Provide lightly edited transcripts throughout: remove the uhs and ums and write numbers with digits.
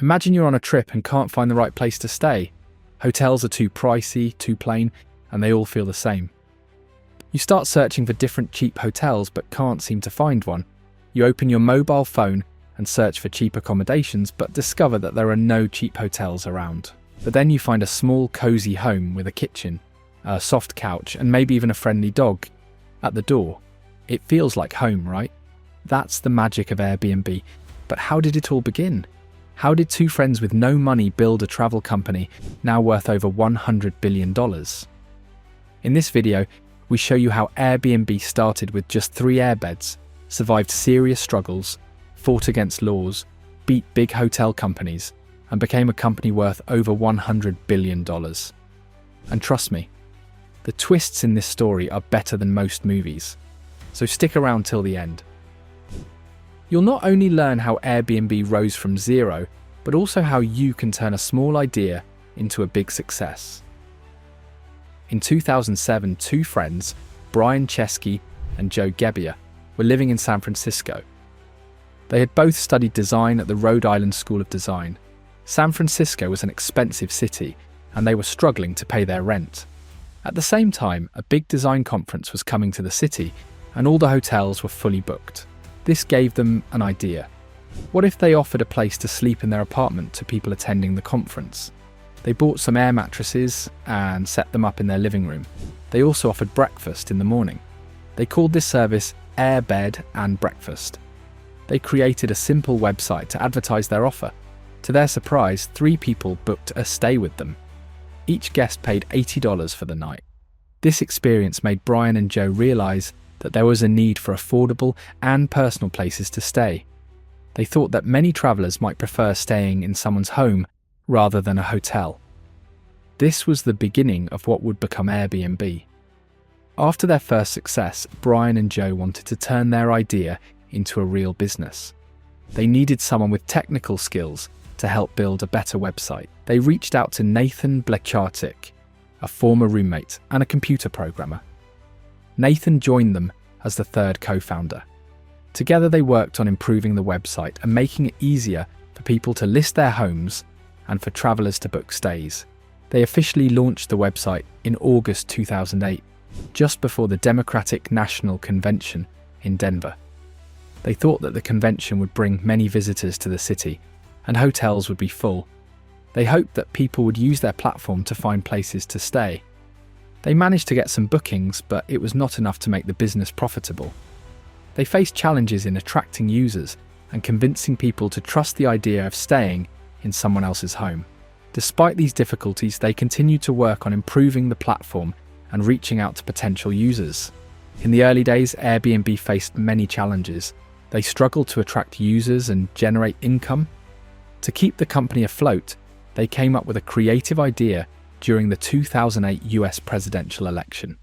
Imagine you're on a trip and can't find the right place to stay. Hotels are too pricey, too plain, and they all feel the same. You start searching for different cheap hotels but can't seem to find one. You open your mobile phone and search for cheap accommodations but discover that there are no cheap hotels around. But then you find a small, cozy home with a kitchen, a soft couch, and maybe even a friendly dog at the door. It feels like home, right? That's the magic of Airbnb. But how did it all begin? How did two friends with no money build a travel company now worth over $100 billion? In this video, we show you how Airbnb started with just 3 airbeds, survived serious struggles, fought against laws, beat big hotel companies, and became a company worth over $100 billion. And trust me, the twists in this story are better than most movies. So stick around till the end. You'll not only learn how Airbnb rose from zero, but also how you can turn a small idea into a big success. In 2007, 2 friends, Brian Chesky and Joe Gebbia, were living in San Francisco. They had both studied design at the Rhode Island School of Design. San Francisco was an expensive city, and they were struggling to pay their rent. At the same time, a big design conference was coming to the city, and all the hotels were fully booked. This gave them an idea. What if they offered a place to sleep in their apartment to people attending the conference? They bought some air mattresses and set them up in their living room. They also offered breakfast in the morning. They called this service Air Bed and Breakfast. They created a simple website to advertise their offer. To their surprise, 3 people booked a stay with them. Each guest paid $80 for the night. This experience made Brian and Joe realize that there was a need for affordable and personal places to stay. They thought that many travelers might prefer staying in someone's home rather than a hotel. This was the beginning of what would become Airbnb. After their first success, Brian and Joe wanted to turn their idea into a real business. They needed someone with technical skills to help build a better website. They reached out to Nathan Blecharczyk, a former roommate and a computer programmer. Nathan joined them as the 3rd co-founder. Together they worked on improving the website and making it easier for people to list their homes and for travelers to book stays. They officially launched the website in August 2008, just before the Democratic National Convention in Denver. They thought that the convention would bring many visitors to the city and hotels would be full. They hoped that people would use their platform to find places to stay. They managed to get some bookings, but it was not enough to make the business profitable. They faced challenges in attracting users and convincing people to trust the idea of staying in someone else's home. Despite these difficulties, they continued to work on improving the platform and reaching out to potential users. In the early days, Airbnb faced many challenges. They struggled to attract users and generate income. To keep the company afloat, they came up with a creative idea during the 2008 US presidential election.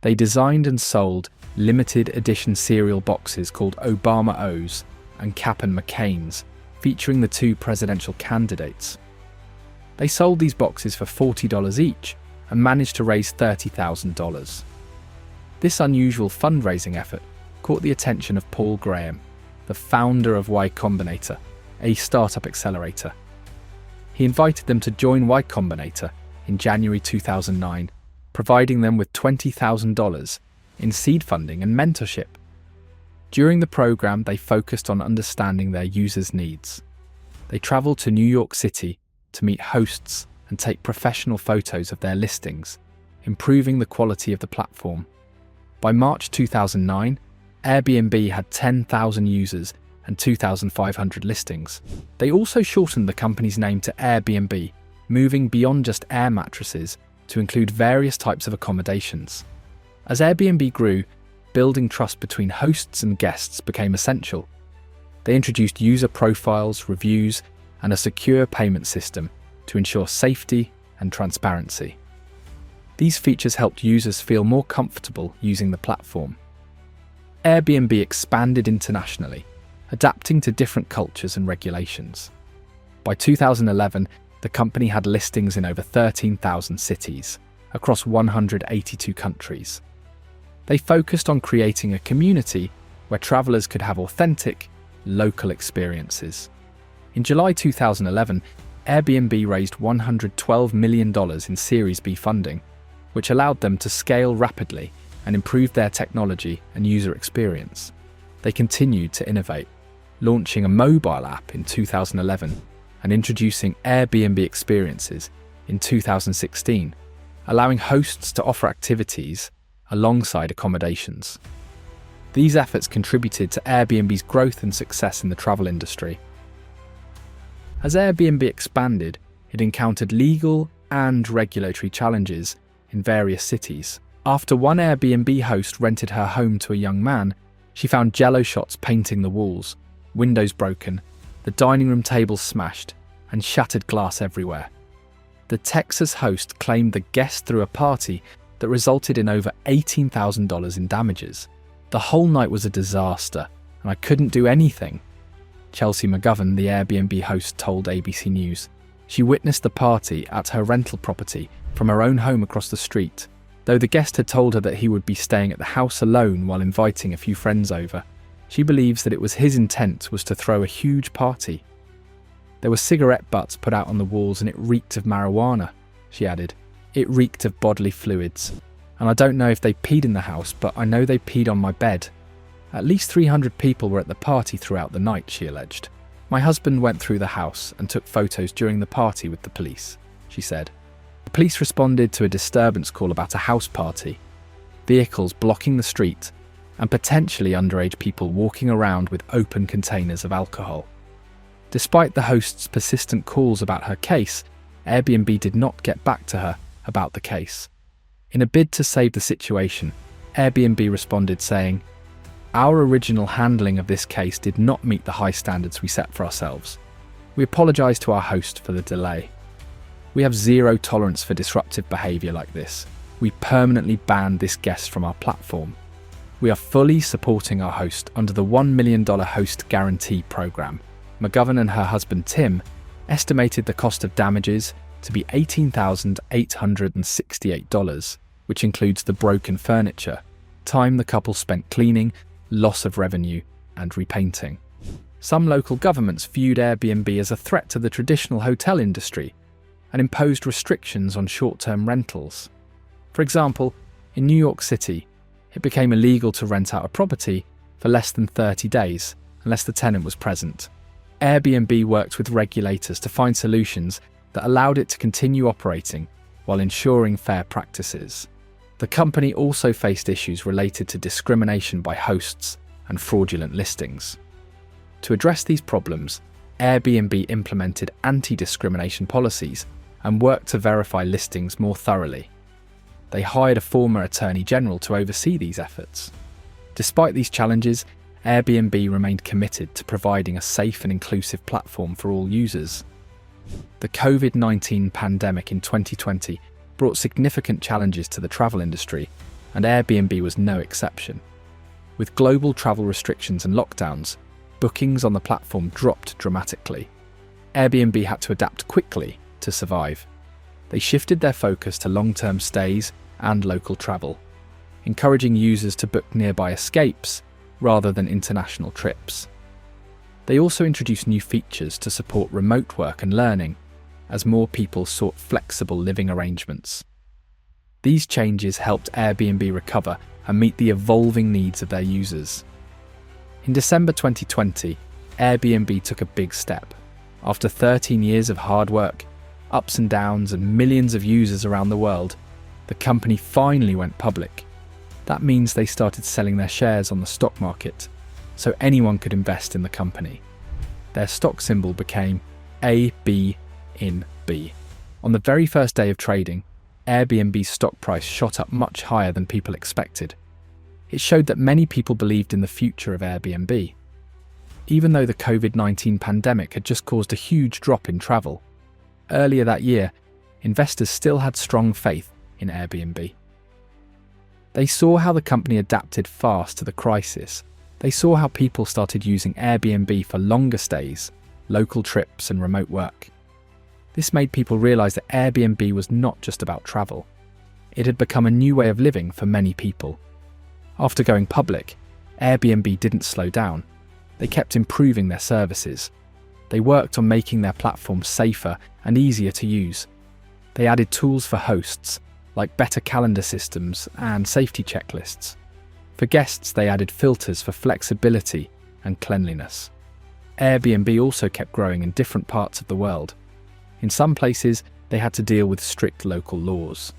They designed and sold limited edition cereal boxes called Obama O's and Cap'n McCain's, featuring the 2 presidential candidates. They sold these boxes for $40 each and managed to raise $30,000. This unusual fundraising effort caught the attention of Paul Graham, the founder of Y Combinator, a startup accelerator. He invited them to join Y Combinator in January 2009, providing them with $20,000 in seed funding and mentorship. During the program, they focused on understanding their users' needs. They traveled to New York City to meet hosts and take professional photos of their listings, improving the quality of the platform. By March 2009, Airbnb had 10,000 users and 2,500 listings. They also shortened the company's name to Airbnb, moving beyond just air mattresses to include various types of accommodations. As Airbnb grew, building trust between hosts and guests became essential. They introduced user profiles, reviews, and a secure payment system to ensure safety and transparency. These features helped users feel more comfortable using the platform. Airbnb expanded internationally, adapting to different cultures and regulations. By 2011, the company had listings in over 13,000 cities across 182 countries. They focused on creating a community where travelers could have authentic, local experiences. In July 2011, Airbnb raised $112 million in Series B funding, which allowed them to scale rapidly and improve their technology and user experience. They continued to innovate, launching a mobile app in 2011 and introducing Airbnb experiences in 2016, allowing hosts to offer activities alongside accommodations. These efforts contributed to Airbnb's growth and success in the travel industry. As Airbnb expanded, it encountered legal and regulatory challenges in various cities. After one Airbnb host rented her home to a young man, she found jello shots painting the walls, windows broken, the dining room tables smashed, and shattered glass everywhere. The Texas host claimed the guest threw a party that resulted in over $18,000 in damages. The whole night was a disaster, and I couldn't do anything, Chelsea McGovern, the Airbnb host, told ABC News. She witnessed the party at her rental property from her own home across the street. Though the guest had told her that he would be staying at the house alone while inviting a few friends over, she believes that it was his intent was to throw a huge party. There were cigarette butts put out on the walls and it reeked of marijuana, she added. It reeked of bodily fluids. And I don't know if they peed in the house, but I know they peed on my bed. At least 300 people were at the party throughout the night, she alleged. My husband went through the house and took photos during the party with the police, she said. The police responded to a disturbance call about a house party, vehicles blocking the street, and potentially underage people walking around with open containers of alcohol. Despite the host's persistent calls about her case, Airbnb did not get back to her about the case. In a bid to save the situation, Airbnb responded saying, "Our original handling of this case did not meet the high standards we set for ourselves. We apologise to our host for the delay. We have zero tolerance for disruptive behaviour like this. We permanently banned this guest from our platform. We are fully supporting our host under the $1 million host guarantee programme." McGovern and her husband Tim estimated the cost of damages to be $18,868, which includes the broken furniture, time the couple spent cleaning, loss of revenue, and repainting. Some local governments viewed Airbnb as a threat to the traditional hotel industry and imposed restrictions on short-term rentals. For example, in New York City, it became illegal to rent out a property for less than 30 days unless the tenant was present. Airbnb worked with regulators to find solutions that allowed it to continue operating while ensuring fair practices. The company also faced issues related to discrimination by hosts and fraudulent listings. To address these problems, Airbnb implemented anti-discrimination policies and worked to verify listings more thoroughly. They hired a former Attorney General to oversee these efforts. Despite these challenges, Airbnb remained committed to providing a safe and inclusive platform for all users. The COVID-19 pandemic in 2020 brought significant challenges to the travel industry, and Airbnb was no exception. With global travel restrictions and lockdowns, bookings on the platform dropped dramatically. Airbnb had to adapt quickly to survive. They shifted their focus to long-term stays and local travel, encouraging users to book nearby escapes rather than international trips. They also introduced new features to support remote work and learning, as more people sought flexible living arrangements. These changes helped Airbnb recover and meet the evolving needs of their users. In December 2020, Airbnb took a big step. After 13 years of hard work, ups and downs, and millions of users around the world, the company finally went public. That means they started selling their shares on the stock market, so anyone could invest in the company. Their stock symbol became ABNB. On the very first day of trading, Airbnb's stock price shot up much higher than people expected. It showed that many people believed in the future of Airbnb. Even though the COVID-19 pandemic had just caused a huge drop in travel, earlier that year, investors still had strong faith in Airbnb. They saw how the company adapted fast to the crisis. They saw how people started using Airbnb for longer stays, local trips, and remote work. This made people realize that Airbnb was not just about travel. It had become a new way of living for many people. After going public, Airbnb didn't slow down. They kept improving their services. They worked on making their platform safer and easier to use. They added tools for hosts, like better calendar systems and safety checklists. For guests, they added filters for flexibility and cleanliness. Airbnb also kept growing in different parts of the world. In some places, they had to deal with strict local laws.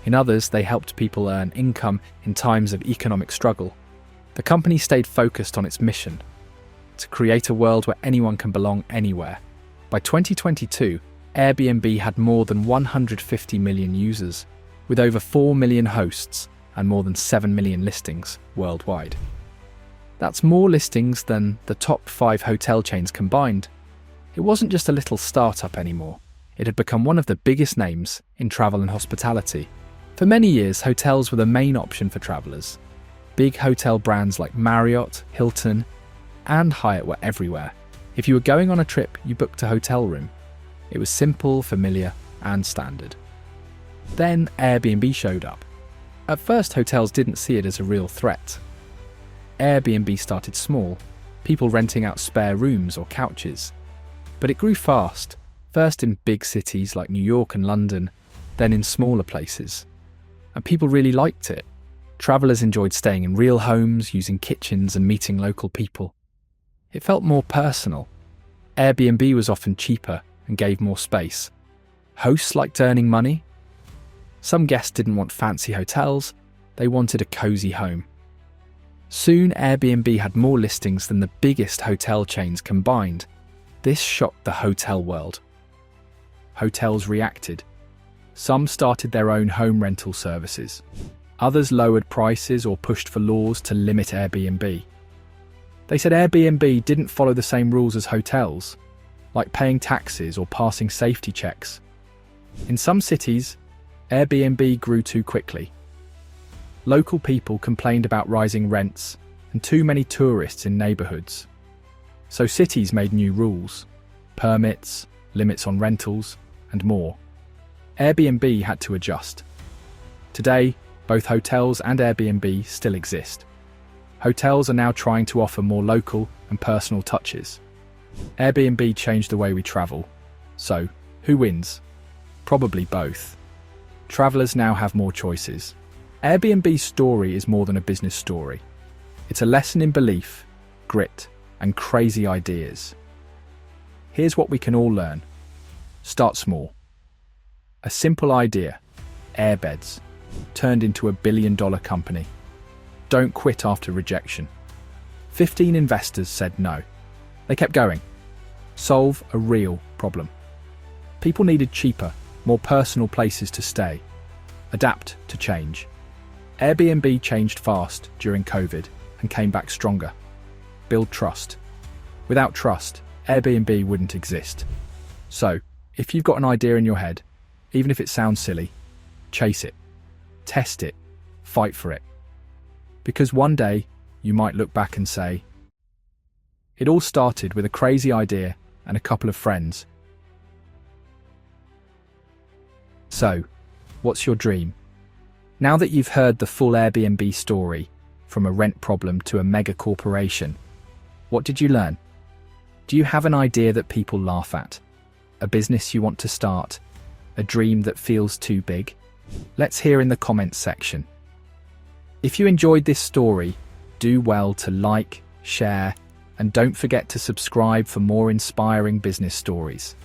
In others, they helped people earn income in times of economic struggle. The company stayed focused on its mission, to create a world where anyone can belong anywhere. By 2022, Airbnb had more than 150 million users, with over 4 million hosts and more than 7 million listings worldwide. That's more listings than the top 5 hotel chains combined. It wasn't just a little startup anymore. It had become one of the biggest names in travel and hospitality. For many years, hotels were the main option for travelers. Big hotel brands like Marriott, Hilton, and Hyatt were everywhere. If you were going on a trip, you booked a hotel room. It was simple, familiar, and standard. Then Airbnb showed up. At first, hotels didn't see it as a real threat. Airbnb started small, people renting out spare rooms or couches. But it grew fast, first in big cities like New York and London, then in smaller places. And people really liked it. Travelers enjoyed staying in real homes, using kitchens and meeting local people. It felt more personal. Airbnb was often cheaper and gave more space. Hosts liked earning money. Some guests didn't want fancy hotels, they wanted a cozy home. Soon, Airbnb had more listings than the biggest hotel chains combined. This shocked the hotel world. Hotels reacted. Some started their own home rental services. Others lowered prices or pushed for laws to limit Airbnb. They said Airbnb didn't follow the same rules as hotels, like paying taxes or passing safety checks. In some cities, Airbnb grew too quickly. Local people complained about rising rents and too many tourists in neighborhoods. So cities made new rules, permits, limits on rentals, and more. Airbnb had to adjust. Today, both hotels and Airbnb still exist. Hotels are now trying to offer more local and personal touches. Airbnb changed the way we travel. So, who wins? Probably both. Travelers now have more choices. Airbnb's story is more than a business story. It's a lesson in belief, grit, and crazy ideas. Here's what we can all learn. Start small. A simple idea, airbeds, turned into a billion-dollar company. Don't quit after rejection. 15 investors said no. They kept going. Solve a real problem. People needed cheaper, more personal places to stay. Adapt to change. Airbnb changed fast during COVID and came back stronger. Build trust. Without trust, Airbnb wouldn't exist. So, if you've got an idea in your head, even if it sounds silly, chase it. Test it. Fight for it. Because one day, you might look back and say, it all started with a crazy idea and a couple of friends. So, what's your dream? Now that you've heard the full Airbnb story, from a rent problem to a mega corporation, what did you learn? Do you have an idea that people laugh at? A business you want to start? A dream that feels too big? Let's hear in the comments section. If you enjoyed this story, do well to like, share, and don't forget to subscribe for more inspiring business stories.